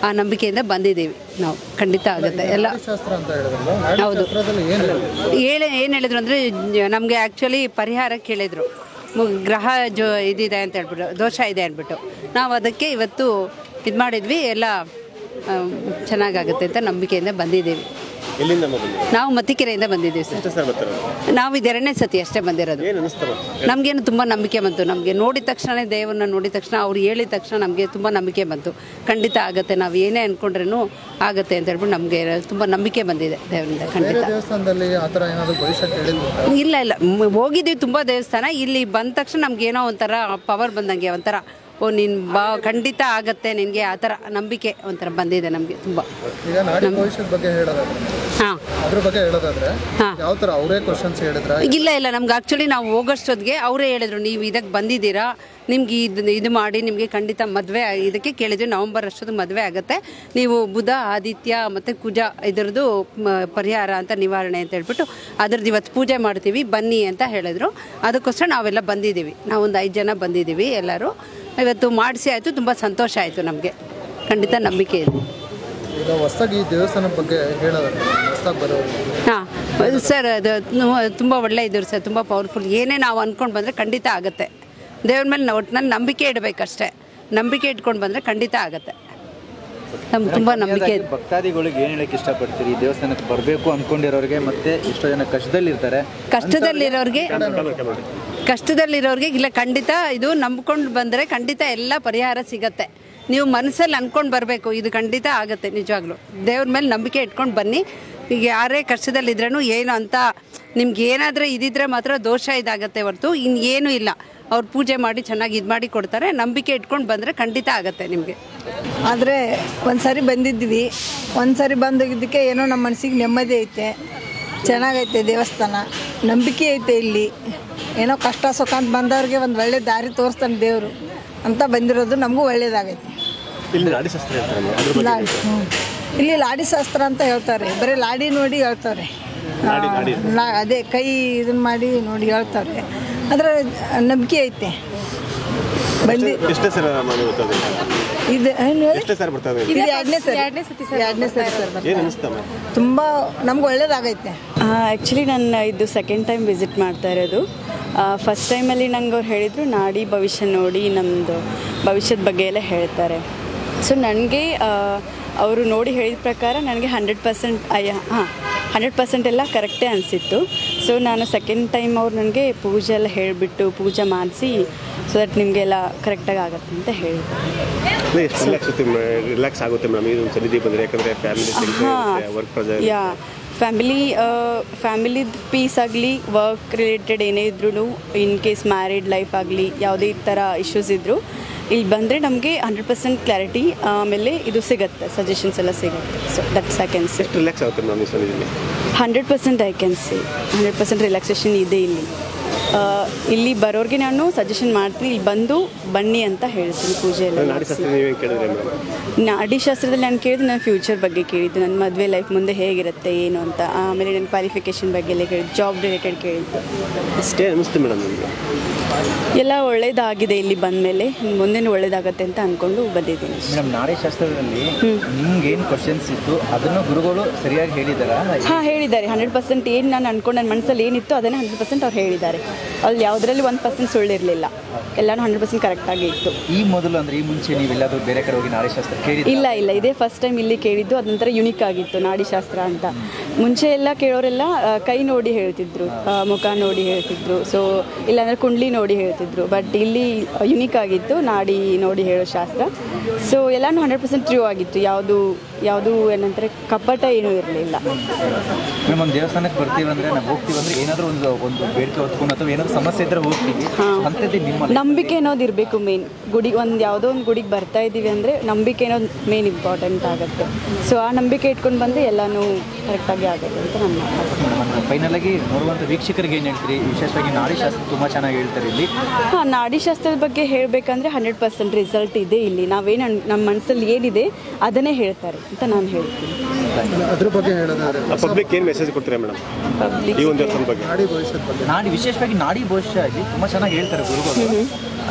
ಆ ನಂಬಿಕೆಯಿಂದ ಬಂದಿದ್ದೀವಿ ನಾವು. ಖಂಡಿತ ಆಗುತ್ತೆ ಎಲ್ಲ. ಹೌದು. ಏನು ಹೇಳಿದ್ರು ಅಂದರೆ ನಮಗೆ ಆ್ಯಕ್ಚುಲಿ ಪರಿಹಾರ ಕೇಳಿದರು. ಗ್ರಹ ಇದಿದೆ ಅಂತ ಹೇಳ್ಬಿಟ್ಟು, ದೋಷ ಇದೆ ಅಂದ್ಬಿಟ್ಟು ನಾವು ಅದಕ್ಕೆ ಇವತ್ತು ಇದು ಮಾಡಿದ್ವಿ. ಎಲ್ಲ ಚೆನ್ನಾಗಾಗುತ್ತೆ ಅಂತ ನಂಬಿಕೆಯಿಂದ ಬಂದಿದ್ದೀವಿ. ನಾವು ಮತ್ತಿಕೆರೆಯಿಂದ ಬಂದಿದ್ದೀವಿ ಸರ್. ನಾವು ಇದು 2ನೇ ಸತಿ ಅಷ್ಟೇ ಬಂದಿರೋದು. ನಮಗೇನು ತುಂಬ ನಂಬಿಕೆ ಬಂತು. ನಮಗೆ ನೋಡಿದ ತಕ್ಷಣ, ದೇವರನ್ನ ನೋಡಿದ ತಕ್ಷಣ, ಅವ್ರು ಹೇಳಿದ ತಕ್ಷಣ ನಮಗೆ ತುಂಬ ನಂಬಿಕೆ ಬಂತು. ಖಂಡಿತ ಆಗುತ್ತೆ, ನಾವು ಏನೇ ಅಂದ್ಕೊಂಡ್ರೂ ಆಗುತ್ತೆ ಅಂತ ಹೇಳ್ಬಿಟ್ಟು ನಮಗೆ ತುಂಬ ನಂಬಿಕೆ ಬಂದಿದೆ ದೇವರಿಂದ. ಖಂಡಿತ ಇಲ್ಲ ಹೋಗಿದ್ದೀವಿ ತುಂಬ ದೇವಸ್ಥಾನ. ಇಲ್ಲಿ ಬಂದ ತಕ್ಷಣ ನಮಗೇನೋ ಒಂಥರ ಪವರ್ ಬಂದಂಗೆ, ಒಂಥರ ನೀನು ಖಂಡಿತ ಆಗತ್ತೆ ನಿನಗೆ ಆ ಥರ ನಂಬಿಕೆ ಒಂಥರ ಬಂದಿದೆ ನಮಗೆ ತುಂಬ. ಇಲ್ಲ ನಮ್ಗೆ ಆ್ಯಕ್ಚುಲಿ ನಾವು ಹೋಗೋಷ್ಟೊತ್ತಿಗೆ ಅವರೇ ಹೇಳಿದ್ರು, ನೀವು ಇದಕ್ಕೆ ಬಂದಿದ್ದೀರಾ, ನಿಮ್ಗೆ ಇದು ಮಾಡಿ ನಿಮಗೆ ಖಂಡಿತ ಮದುವೆ ಇದಕ್ಕೆ ಕೇಳಿದ್ವಿ. ನವಂಬರ್ ಅಷ್ಟೊತ್ತಿಗೆ ಮದುವೆ ಆಗುತ್ತೆ. ನೀವು ಬುಧ, ಆದಿತ್ಯ ಮತ್ತು ಕುಜ ಇದರದ್ದು ಪರಿಹಾರ ಅಂತ ನಿವಾರಣೆ ಅಂತ ಹೇಳ್ಬಿಟ್ಟು ಅದ್ರದ್ದು ಇವತ್ತು ಪೂಜೆ ಮಾಡ್ತೀವಿ ಬನ್ನಿ ಅಂತ ಹೇಳಿದ್ರು. ಅದಕ್ಕೋಸ್ಕರ ನಾವೆಲ್ಲ ಬಂದಿದ್ದೀವಿ. ನಾವೊಂದು 5 ಜನ ಬಂದಿದ್ದೀವಿ. ಎಲ್ಲರೂ ಇವತ್ತು ಮಾಡಿಸಿ ಆಯಿತು. ತುಂಬ ಸಂತೋಷ ಆಯಿತು ನಮಗೆ. ಖಂಡಿತ ನಂಬಿಕೆ ಇದೆ. ಹಾಂ ಸರ್, ಅದು ತುಂಬ ಒಳ್ಳೆ ಇದ್ರು ಸರ್, ತುಂಬ ಪವರ್ಫುಲ್. ಏನೇ ನಾವು ಅಂದ್ಕೊಂಡು ಬಂದರೆ ಖಂಡಿತ ಆಗುತ್ತೆ. ದೇವ್ರ ಮೇಲೆ ಒಟ್ಟಿನಲ್ಲಿ ನಂಬಿಕೆ ಇಡಬೇಕಷ್ಟೇ. ನಂಬಿಕೆ ಇಟ್ಕೊಂಡು ಬಂದರೆ ಖಂಡಿತ ಆಗುತ್ತೆ. ನಮ್ಗೆ ತುಂಬ ನಂಬಿಕೆ ಇದೆ. ಭಕ್ತಾದಿಗಳಿಗೆ ಏನು ಹೇಳಕ್ಕೆ ಇಷ್ಟಪಡ್ತೀರಿ? ಈ ದೇವಸ್ಥಾನಕ್ಕೆ ಬರಬೇಕು ಅಂದ್ಕೊಂಡಿರೋರಿಗೆ, ಮತ್ತು ಎಷ್ಟೋ ಜನ ಕಷ್ಟದಲ್ಲಿರೋರಿಗೆ ಇಲ್ಲ, ಖಂಡಿತ ಇದು ನಂಬ್ಕೊಂಡು ಬಂದರೆ ಖಂಡಿತ ಎಲ್ಲ ಪರಿಹಾರ ಸಿಗತ್ತೆ. ನೀವು ಮನಸ್ಸಲ್ಲಿ ಅಂದ್ಕೊಂಡು ಬರಬೇಕು, ಇದು ಖಂಡಿತ ಆಗುತ್ತೆ. ನಿಜವಾಗ್ಲೂ ದೇವ್ರ ಮೇಲೆ ನಂಬಿಕೆ ಇಟ್ಕೊಂಡು ಬನ್ನಿ. ಈಗ ಯಾರೇ ಕಷ್ಟದಲ್ಲಿದ್ರೂ ಏನು ಅಂತ ನಿಮ್ಗೆ ಏನಾದರೂ ಇದಿದ್ರೆ ಮಾತ್ರ ದೋಷ ಇದಾಗತ್ತೆ ಹೊರತು ಇನ್ನೇನು ಇಲ್ಲ. ಅವ್ರು ಪೂಜೆ ಮಾಡಿ ಚೆನ್ನಾಗಿ ಇದು ಮಾಡಿ ಕೊಡ್ತಾರೆ. ನಂಬಿಕೆ ಇಟ್ಕೊಂಡು ಬಂದರೆ ಖಂಡಿತ ಆಗುತ್ತೆ ನಿಮಗೆ. ಆದರೆ ಒಂದು ಸಾರಿ ಬಂದಿದ್ವಿ. ಒಂದು ಸಾರಿ ಬಂದೋಗಿದ್ದಕ್ಕೆ ಏನೋ ನಮ್ಮ ಮನಸ್ಸಿಗೆ ನೆಮ್ಮದಿ ಐತೆ. ಚೆನ್ನಾಗೈತೆ ದೇವಸ್ಥಾನ, ನಂಬಿಕೆ ಐತೆ. ಇಲ್ಲಿ ಏನೋ ಕಷ್ಟ ಸುಖ ಅಂತ ಬಂದವ್ರಿಗೆ ಒಂದು ಒಳ್ಳೆ ದಾರಿ ತೋರಿಸ್ತಾನೆ ದೇವರು ಅಂತ ಬಂದಿರೋದು ನಮಗೂ ಒಳ್ಳೇದಾಗೈತೆ. ಇಲ್ಲಿ ಲಾಡಿ ಶಾಸ್ತ್ರ ಅಂತ ಹೇಳ್ತಾರೆ. ಬರೀ ಲಾಡಿ ನೋಡಿ ಹೇಳ್ತಾರೆ. ಅದೇ ಕೈ ಇದನ್ನ ಮಾಡಿ ನೋಡಿ ಹೇಳ್ತಾರೆ. ಅದರ ನಂಬಿಕೆ ಐತೆ. ತುಂಬ ನಮ್ಗೆ ಒಳ್ಳೇದಾಗೈತೆ. ಆ್ಯಕ್ಚುಲಿ ನಾನು ಇದು 2nd ಟೈಮ್ ವಿಸಿಟ್ ಮಾಡ್ತಾ ಇರೋದು. ಫಸ್ಟ್ ಟೈಮಲ್ಲಿ ನಂಗೆ ಅವ್ರು ಹೇಳಿದರು ನಾಡಿ ಭವಿಷ್ಯ ನೋಡಿ ನಮ್ಮದು ಭವಿಷ್ಯದ ಬಗ್ಗೆ ಎಲ್ಲ ಹೇಳ್ತಾರೆ. ಸೊ ನನಗೆ ಅವರು ನೋಡಿ ಹೇಳಿದ ಪ್ರಕಾರ ನನಗೆ 100% ಎಲ್ಲ ಕರೆಕ್ಟೇ ಅನಿಸಿತ್ತು. ಸೊ ನಾನು 2nd ಟೈಮ್ ಅವ್ರು ನನಗೆ ಪೂಜೆ ಎಲ್ಲ ಹೇಳಿಬಿಟ್ಟು ಪೂಜೆ ಮಾಡಿಸಿ ಸೊ ದಟ್ ನಿಮಗೆಲ್ಲ ಕರೆಕ್ಟಾಗಿ ಆಗುತ್ತೆ ಅಂತ ಹೇಳಿದ್ರು. ಫ್ಯಾಮಿಲಿದು ಪೀಸ್ ಆಗಲಿ, ವರ್ಕ್ ರಿಲೇಟೆಡ್ ಏನೇ ಇದ್ರೂ, ಇನ್ ಕೇಸ್ ಮ್ಯಾರಿಡ್ ಲೈಫ್ ಆಗಲಿ, ಯಾವುದೇ ಥರ ಇಶ್ಯೂಸ್ ಇದ್ದರೂ ಇಲ್ಲಿ ಬಂದರೆ ನಮಗೆ 100% ಕ್ಲಾರಿಟಿ ಆಮೇಲೆ ಇದು ಸಿಗುತ್ತೆ, ಸಜೆಷನ್ಸ್ ಎಲ್ಲ ಸಿಗುತ್ತೆ. So that's I can say. ಎಷ್ಟು ರಿಲ್ಯಾಕ್ಸ್ ಆಗುತ್ತೆ ಮ್ಯಾಮ್ ಈ ಸಲ ಇಲ್ಲಿ? 100% ಐ ಕ್ಯಾನ್ ಸೇ 100% ರಿಲ್ಯಾಕ್ಸೇಷನ್ ಇದೆ ಇಲ್ಲಿ. ಇಲ್ಲಿ ಬರೋರಿಗೆ ನಾನು ಸಜೆಷನ್ ಮಾಡ್ತೀನಿ, ಇಲ್ಲಿ ಬಂದು ಬನ್ನಿ ಅಂತ ಹೇಳ್ತೀನಿ. ಪೂಜೆ ಎಲ್ಲ ನಾಡಿಶಾಸ್ತ್ರದಲ್ಲಿ ನಾನು ಕೇಳಿದ್ದು ನನ್ನ ಫ್ಯೂಚರ್ ಬಗ್ಗೆ ಕೇಳಿದ್ದು, ನನ್ನ ಮದುವೆ ಲೈಫ್ ಮುಂದೆ ಹೇಗಿರುತ್ತೆ ಏನು ಅಂತ. ಆಮೇಲೆ ನನ್ನ ಕ್ವಾಲಿಫಿಕೇಷನ್ ಬಗ್ಗೆ ಎಲ್ಲ ಕೇಳಿದ್ದು, ಜಾಬ್ ರಿಲೇಟೆಡ್ ಕೇಳಿದ್ದು. ಅಷ್ಟೇ ಅನಿಸ್ತು ಮೇಡಮ್ ನಿಮಗೆ? ಎಲ್ಲ ಒಳ್ಳೇದಾಗಿದೆ, ಇಲ್ಲಿ ಬಂದ ಮೇಲೆ ಮುಂದೇನು ಒಳ್ಳೇದಾಗತ್ತೆ ಅಂತ ಅಂದ್ಕೊಂಡು ಬಂದಿದ್ದೀನಿ. ಮೇಡಮ್, ನಾಡಿಶಾಸ್ತ್ರದಲ್ಲಿ ನಿಮ್ಗೆ ಏನು ಕ್ವಶನ್ಸ್ ಇತ್ತು ಅದನ್ನು ಗುರುಗಳು ಸರಿಯಾಗಿ ಹೇಳಿದಾರಾ? ಹಾಂ, ಹೇಳಿದ್ದಾರೆ. 100% ಏನು ನಾನು ಅಂದ್ಕೊಂಡು ನನ್ನ ಮನಸ್ಸಲ್ಲಿ ಏನಿತ್ತು ಅದನ್ನು 100% ಅವ್ರು ಹೇಳಿದ್ದಾರೆ. ಅಲ್ಲಿ ಯಾವುದರಲ್ಲಿ 1% ಸುಳ್ಳಿರಲಿಲ್ಲ, ಎಲ್ಲನೂ 100% ಕರೆಕ್ಟಾಗಿ ಇತ್ತು. ಈ ಮೊದಲು ಅಂದರೆ ಈ ಮುಂಚೆ ನೀವೆಲ್ಲಾದರೂ ಬೇರೆ ಕಡೆ ಹೋಗಿ ನಾಡಿಶಾಸ್ತ್ರ ಕೇಳಿ? ಇಲ್ಲ, ಇದೇ ಫಸ್ಟ್ ಟೈಮ್ ಇಲ್ಲಿ ಕೇಳಿದ್ದು. ಅದೊಂಥರ ಯುನಿಕ್ ಆಗಿತ್ತು ನಾಡಿಶಾಸ್ತ್ರ ಅಂತ. ಮುಂಚೆ ಎಲ್ಲ ಕೇಳೋರೆಲ್ಲ ಕೈ ನೋಡಿ ಹೇಳ್ತಿದ್ರು, ಮುಖ ನೋಡಿ ಹೇಳ್ತಿದ್ರು, ಸೊ ಇಲ್ಲಾಂದರೆ ಕುಂಡ್ಲಿ ನೋಡಿ ಹೇಳ್ತಿದ್ರು. ಬಟ್ ಇಲ್ಲಿ ಯುನಿಕ್ ಆಗಿತ್ತು, ನಾಡಿ ನೋಡಿ ಹೇಳೋ ಶಾಸ್ತ್ರ. ಸೊ ಎಲ್ಲನೂ 100% ಟ್ರೂ ಆಗಿತ್ತು, ಯಾವುದು ಏನಂತಾರೆ ಕಪಟ ಏನೂ ಇರಲಿಲ್ಲ. ಮೇಡಮ್, ಒಂದು ದೇವಸ್ಥಾನಕ್ಕೆ ಬರ್ತೀವಿ ಅಂದರೆ ನಾವು ಹೋಗ್ತೀವಿ ಅಂದರೆ ಏನಾದರೂ ಒಂದು ಬೇಡಿಕೆ ಹೊತ್ಕೊಂಡು ಅಥವಾ ಏನಾದರೂ ಸಮಸ್ಯೆ ಇದ್ದರೆ ಹೋಗ್ತೀವಿ. ಅಂಥದ್ದೇ ನಿಮ್ಮ ನಂಬಿಕೆ ಅನ್ನೋದು ಇರಬೇಕು ಮೇನ್. ಯಾವುದೋ ಒಂದು ಗುಡಿಗೆ ಬರ್ತಾ ಇದ್ದೀವಿ ಅಂದರೆ ನಂಬಿಕೆ ಅನ್ನೋದು ಮೇನ್ ಇಂಪಾರ್ಟೆಂಟ್ ಆಗುತ್ತೆ. ಸೊ ಆ ನಂಬಿಕೆ ಇಟ್ಕೊಂಡು ಬಂದರೆ ಎಲ್ಲನೂ ಕರೆಕ್ಟಾಗಿ ಆಗುತ್ತೆ ಅಂತ ನನ್ನ ಫೈನಲ್ ಆಗಿ ನೋಡುವಂಥ ವೀಕ್ಷಕರಿಗೆ ಏನು ಹೇಳ್ತೀರಿ? ವಿಶೇಷವಾಗಿ ನಾಡಿಶಾಸ್ತ್ರ ತುಂಬ ಚೆನ್ನಾಗಿ ಹೇಳ್ತಾರೆ ಇಲ್ಲಿ. ಹಾಂ, ನಾಡಿಶಾಸ್ತ್ರದ ಬಗ್ಗೆ ಹೇಳಬೇಕಂದ್ರೆ 100% ರಿಸಲ್ಟ್ ಇದೆ ಇಲ್ಲಿ. ನಾವೇನು ನಮ್ಮ ಮನಸ್ಸಲ್ಲಿ ಏನಿದೆ ಅದನ್ನೇ ಹೇಳ್ತಾರೆ ಅಂತ ನಾನು ಹೇಳ್ತೀನಿ. ಅದ್ರ ಬಗ್ಗೆ ಪಬ್ಲಿಕ್ ಏನು ಮೆಸೇಜ್ ಕೊಡ್ತೀರಾ ಮೇಡಮ್ ಈ ಒಂದು ದೇವಸ್ಥಾನದ ಬಗ್ಗೆ? ವಿಶೇಷವಾಗಿ ನಾಡಿ ಭವಿಷ್ಯ ಇಲ್ಲಿ ತುಂಬ ಚೆನ್ನಾಗಿ ಹೇಳ್ತಾರೆ ಗುರುಗಳು.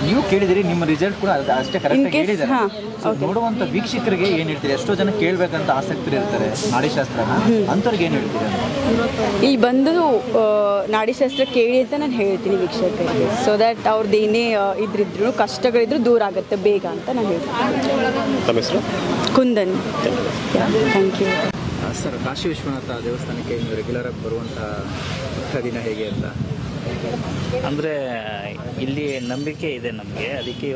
ನೀವು ಕೇಳಿದಿರಿ, ನಿಮ್ಮ ರಿಸಲ್ಟ್ ಕೂಡ ಅಷ್ಟೇ ಕರೆಕ್ಟಾಗಿ ಹೇಳಿದ್ದಾರೆ. ನೋಡುವಂಥ ವೀಕ್ಷಕರಿಗೆ ಏನು ಹೇಳ್ತೀರಿ? ಎಷ್ಟೋ ಜನ ಕೇಳಬೇಕಂತ ಆಸಕ್ತಿ ಇರ್ತಾರೆ ನಾಡಿಶಾಸ್ತ್ರನ, ಅಂಥವ್ರಿಗೆ ಏನು ಹೇಳ್ತೀರಿ? ಇಲ್ಲಿ ಬಂದು ನಾಡಿಶಾಸ್ತ್ರ ಕೇಳಿ ಅಂತ ನಾನು ಹೇಳ್ತೀನಿ ವೀಕ್ಷಕರಿಗೆ. ಸೊ ದ್ಯಾಟ್ ಅವ್ರದ್ದು ಏನೇ ಇದ್ರಿದ್ರು ಕಷ್ಟಗಳಿದ್ರು ದೂರ ಆಗುತ್ತೆ ಬೇಗ ಅಂತ ನಾನು ಹೇಳ್ತೀನಿ. Kundan. Thank you sir. Kashi Vishwanath ದೇವಸ್ಥಾನಕ್ಕೆ ನೀವು ರೆಗ್ಯುಲರಾಗಿ ಬರುವಂಥ ದಿನ ಹೇಗೆ ಅಂತ? ಅಂದರೆ ಇಲ್ಲಿ ನಂಬಿಕೆ ಇದೆ ನಮಗೆ, ಅದಕ್ಕೆ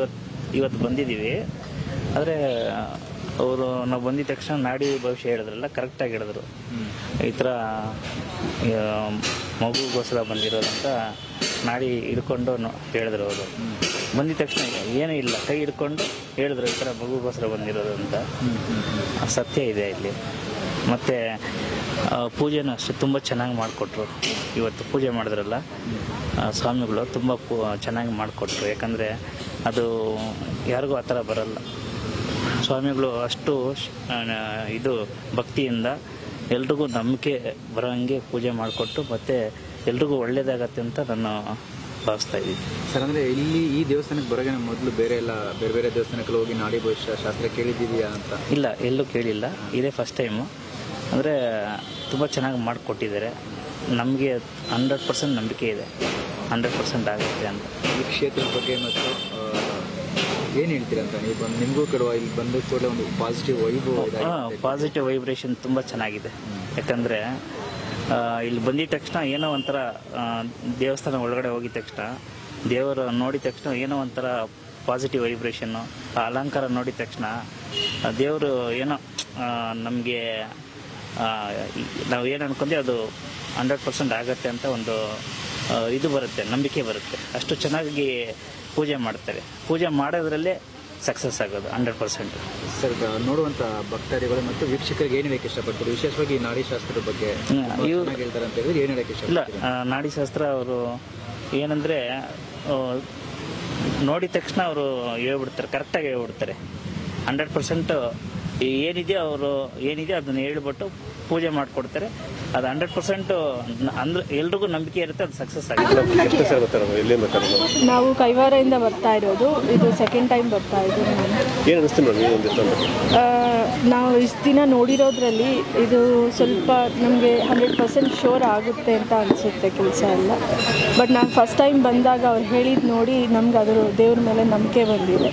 ಇವತ್ತು ಬಂದಿದ್ದೀವಿ. ಆದರೆ ಅವರು ನಾವು ಬಂದಿದ ತಕ್ಷಣ ನಾಡಿ ಭವಿಷ್ಯ ಹೇಳಿದ್ರಲ್ಲ, ಕರೆಕ್ಟಾಗಿ ಹೇಳಿದ್ರು. ಈ ಥರ ಮಗುಗೋಸ್ಕರ ಬಂದಿರೋದಂತ ನಾಡಿ ಹಿಡ್ಕೊಂಡು ಹೇಳಿದ್ರು. ಅವರು ಬಂದಿದ ತಕ್ಷಣ ಏನೂ ಇಲ್ಲ, ಕೈ ಹಿಡ್ಕೊಂಡು ಹೇಳಿದ್ರು ಈ ಥರ ಮಗುಗೋಸ್ಕರ ಬಂದಿರೋದು ಅಂತ. ಸತ್ಯ ಇದೆ ಇಲ್ಲಿ. ಮತ್ತು ಪೂಜೆನೂ ಅಷ್ಟೇ ತುಂಬ ಚೆನ್ನಾಗಿ ಮಾಡಿಕೊಟ್ರು. ಇವತ್ತು ಪೂಜೆ ಮಾಡಿದ್ರಲ್ಲ ಸ್ವಾಮಿಗಳು, ತುಂಬ ಚೆನ್ನಾಗಿ ಮಾಡಿಕೊಟ್ರು. ಯಾಕಂದರೆ ಅದು ಯಾರಿಗೂ ಆ ಥರ ಬರಲ್ಲ. ಸ್ವಾಮಿಗಳು ಅಷ್ಟು ಇದು ಭಕ್ತಿಯಿಂದ ಎಲ್ರಿಗೂ ನಂಬಿಕೆ ಬರೋಂಗೆ ಪೂಜೆ ಮಾಡಿಕೊಟ್ಟು ಮತ್ತು ಎಲ್ರಿಗೂ ಒಳ್ಳೆಯದಾಗತ್ತೆ ಅಂತ ನಾನು ಭಾವಿಸ್ತಾ ಇದ್ದೀನಿ ಸರ್. ಅಂದರೆ ಇಲ್ಲಿ ಈ ದೇವಸ್ಥಾನಕ್ಕೆ ಬರೋಗೆ ಮೊದಲು ಬೇರೆ ಬೇರೆ ದೇವಸ್ಥಾನಕ್ಕೆ ಹೋಗಿ ನಾಡಿ ಭವಿಷ್ಯ ಶಾಸ್ತ್ರ ಕೇಳಿದ್ದೀಯಾ ಅಂತ? ಇಲ್ಲ, ಎಲ್ಲೂ ಕೇಳಿಲ್ಲ, ಇದೇ ಫಸ್ಟ್ ಟೈಮು. ಅಂದರೆ ತುಂಬ ಚೆನ್ನಾಗಿ ಮಾಡಿಕೊಟ್ಟಿದ್ದಾರೆ. ನಮಗೆ 100% ನಂಬಿಕೆ ಇದೆ, 100% ಆಗುತ್ತೆ ಅಂತ. ಈ ಕ್ಷೇತ್ರದ ಬಗ್ಗೆ ಮತ್ತು ಏನು ಹೇಳ್ತೀರಾ ಅಂತ ನೀವು ಬಂದು ನಿಮಗೂ ಕೊಡುವ ಇಲ್ಲಿ ಬಂದ ಕೂಡಲೇ ಒಂದು ಪಾಸಿಟಿವ್ ವೈಬ್ರೇಷನ್ ತುಂಬ ಚೆನ್ನಾಗಿದೆ. ಯಾಕಂದರೆ ಇಲ್ಲಿ ಬಂದಿದ ತಕ್ಷಣ ಏನೋ ಒಂಥರ ದೇವಸ್ಥಾನ ಒಳಗಡೆ ಹೋಗಿದ ತಕ್ಷಣ ದೇವರು ನೋಡಿದ ತಕ್ಷಣ ಏನೋ ಒಂಥರ ಪಾಸಿಟಿವ್ ವೈಬ್ರೇಷನ್ನು, ಆ ಅಲಂಕಾರ ನೋಡಿದ ತಕ್ಷಣ ದೇವರು ಏನೋ ನಮಗೆ ನಾವು ಏನು ಅನ್ಕೊಂಡ್ರೆ ಅದು 100% ಆಗುತ್ತೆ ಅಂತ ಒಂದು ಇದು ಬರುತ್ತೆ, ನಂಬಿಕೆ ಬರುತ್ತೆ. ಅಷ್ಟು ಚೆನ್ನಾಗಿ ಪೂಜೆ ಮಾಡ್ತಾರೆ. ಪೂಜೆ ಮಾಡೋದ್ರಲ್ಲೇ ಸಕ್ಸಸ್ ಆಗೋದು 100%. ಸರ್, ನೋಡುವಂಥ ಭಕ್ತಾದಿಗಳು ಮತ್ತು ವೀಕ್ಷಕರಿಗೆ ಏನು ಹೇಳಕ್ಕೆ ಇಷ್ಟಪಡ್ತಾರೆ? ವಿಶೇಷವಾಗಿ ನಾಡಿಶಾಸ್ತ್ರದ ಬಗ್ಗೆ ಹೇಳ್ತಾರೆ ಅಂತ ಹೇಳಿದ್ರೆ ಏನು ಹೇಳಕ್ಕೆ ಇಷ್ಟ? ಇಲ್ಲ, ನಾಡಿಶಾಸ್ತ್ರ ಅವರು ಏನಂದರೆ ನೋಡಿದ ತಕ್ಷಣ ಅವರು ಹೇಳ್ಬಿಡ್ತಾರೆ, ಕರೆಕ್ಟಾಗಿ ಹೇಳ್ಬಿಡ್ತಾರೆ. 100% ಏನಿದೆಯೋ ಅವರು ಏನಿದೆಯೋ ಅದನ್ನು ಹೇಳ್ಬಿಟ್ಟು ಪೂಜೆ ಮಾಡಿಕೊಡ್ತಾರೆ. ಅದು 100% ಅಂದ್ರೆ ಎಲ್ರಿಗೂ ನಂಬಿಕೆ ಇರುತ್ತೆ, ಅದು ಸಕ್ಸಸ್ ಆಗುತ್ತೆ. ನಾವು ಕೈವಾರದಿಂದ ಬರ್ತಾ ಇರೋದು, ಇದು ಸೆಕೆಂಡ್ ಟೈಮ್ ಬರ್ತಾ ಇದ್ದೀವಿ. ನಾವು ಇಷ್ಟು ದಿನ ನೋಡಿರೋದ್ರಲ್ಲಿ ಇದು ಸ್ವಲ್ಪ ನಮಗೆ 100% ಶೋರ್ ಆಗುತ್ತೆ ಅಂತ ಅನಿಸುತ್ತೆ ಕೆಲಸ ಎಲ್ಲ. ಬಟ್ ನಾನು ಫಸ್ಟ್ ಟೈಮ್ ಬಂದಾಗ ಅವ್ರು ಹೇಳಿದ್ದು ನೋಡಿ ನಮ್ಗೆ ಅದರ ದೇವ್ರ ಮೇಲೆ ನಂಬಿಕೆ ಬಂದಿದೆ.